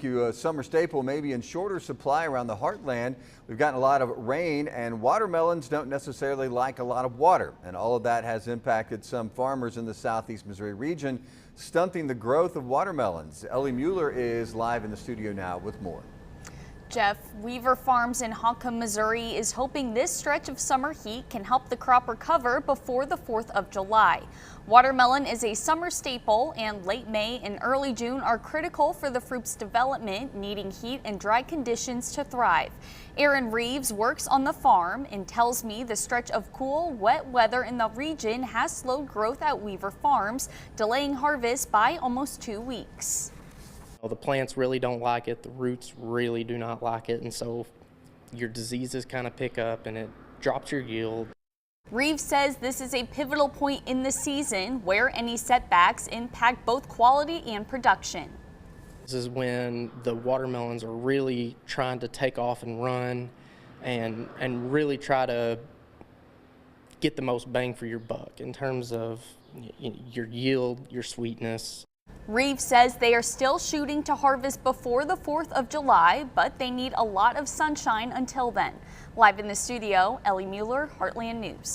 you. A summer staple may be in shorter supply around the Heartland. We've gotten a lot of rain, and watermelons don't necessarily like a lot of water. And all of that has impacted some farmers in the southeast Missouri region, stunting the growth of watermelons. Ellie Mueller is live in the studio now with more. Jeff, Weaver Farms in Honka, Missouri is hoping this stretch of summer heat can help the crop recover before the 4th of July. Watermelon is a summer staple, and late May and early June are critical for the fruit's development, needing heat and dry conditions to thrive. Aaron Reeves works on the farm and tells me the stretch of cool, wet weather in the region has slowed growth at Weaver Farms, delaying harvest by almost 2 weeks. The plants really don't like it, the roots really do not like it, and so your diseases kind of pick up and it drops your yield. Reeves says this is a pivotal point in the season where any setbacks impact both quality and production. This is when the watermelons are really trying to take off and run and really try to get the most bang for your buck in terms of your yield, your sweetness. Reeves says they are still shooting to harvest before the 4th of July, but they need a lot of sunshine until then. Live in the studio, Ellie Mueller, Heartland News.